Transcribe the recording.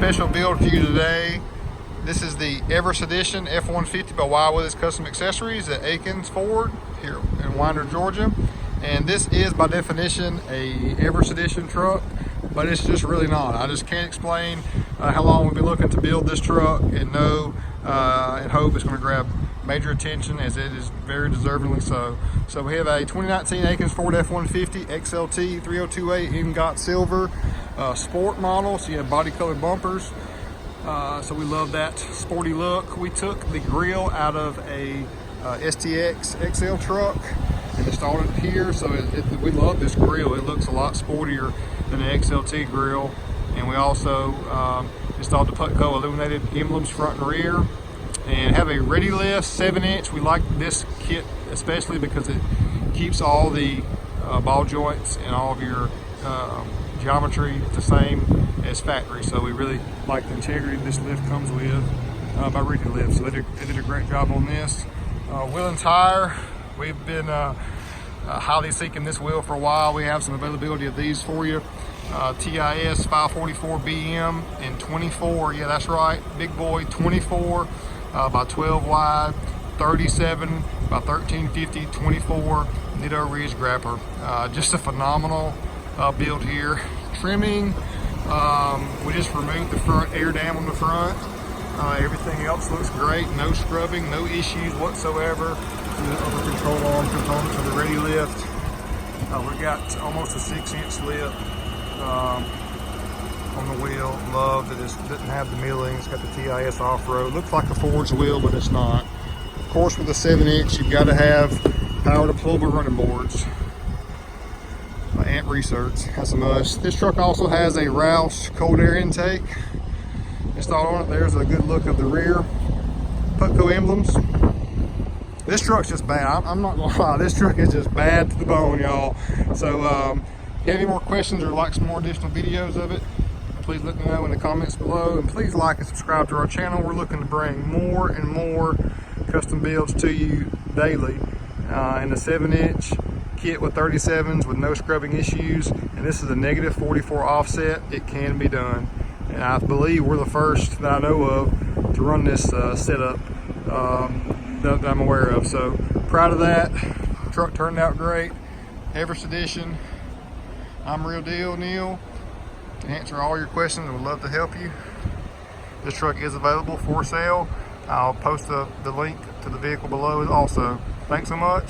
special build for you today. This is the Everest Edition F150 by Willies Custom Accessories at Akins Ford here in Winder, Georgia. And this is by definition a Everest Edition truck, but it's just really not. I just can't explain how long we've been looking to build this truck and know and hope it's going to grab major attention, as it is very deservingly so. So we have a 2019 Akins Ford F150 XLT 3028 ingot silver sport model. So you have body colored bumpers. So we love that sporty look. We took the grill out of a STX XL truck and installed it here. So we love this grill. It looks a lot sportier than the XLT grill. And we also installed the Putco illuminated emblems front and rear. And have a ReadyLIFT 7-inch. We like this kit especially because it keeps all the ball joints and all of your geometry the same as factory. So we really like the integrity this lift comes with by ReadyLIFT. So they did a great job on this. Wheel and tire. We've been highly seeking this wheel for a while. We have some availability of these for you. TIS 544 BM in 24. Yeah, that's right. Big boy 24. By 12 wide, 37 by 1350, 24 NITTO Ridge Grappler. Just a phenomenal build here. Trimming, we just removed the front air dam on the front. Everything else looks great. No scrubbing, no issues whatsoever. The other control arm components of the ReadyLIFT. We got almost a 6-inch lip on the wheel. Love that it doesn't have the milling. It's got the TIS off-road. Looks like a Ford's wheel, but it's not. Of course, with a 7-inch, you've got to have power deployable running boards. Ant Research has a must. This truck also has a Roush cold air intake installed on it. There's a good look of the rear. Putco emblems. This truck's just bad. I'm not gonna lie. This truck is just bad to the bone, y'all. So, if you have any more questions or like some more additional videos of it, please let me know in the comments below, and please like and subscribe to our channel. We're looking to bring more and more custom builds to you daily in a 7-inch kit with 37s with no scrubbing issues, and this is a negative 44 offset. It can be done, and I believe we're the first that I know of to run this setup that I'm aware of. So proud of that. The truck turned out great. Everest Edition. I'm Real Deal Neil. To answer all your questions, I would love to help you. This truck is available for sale. I'll post the link to the vehicle below also. Thanks so much.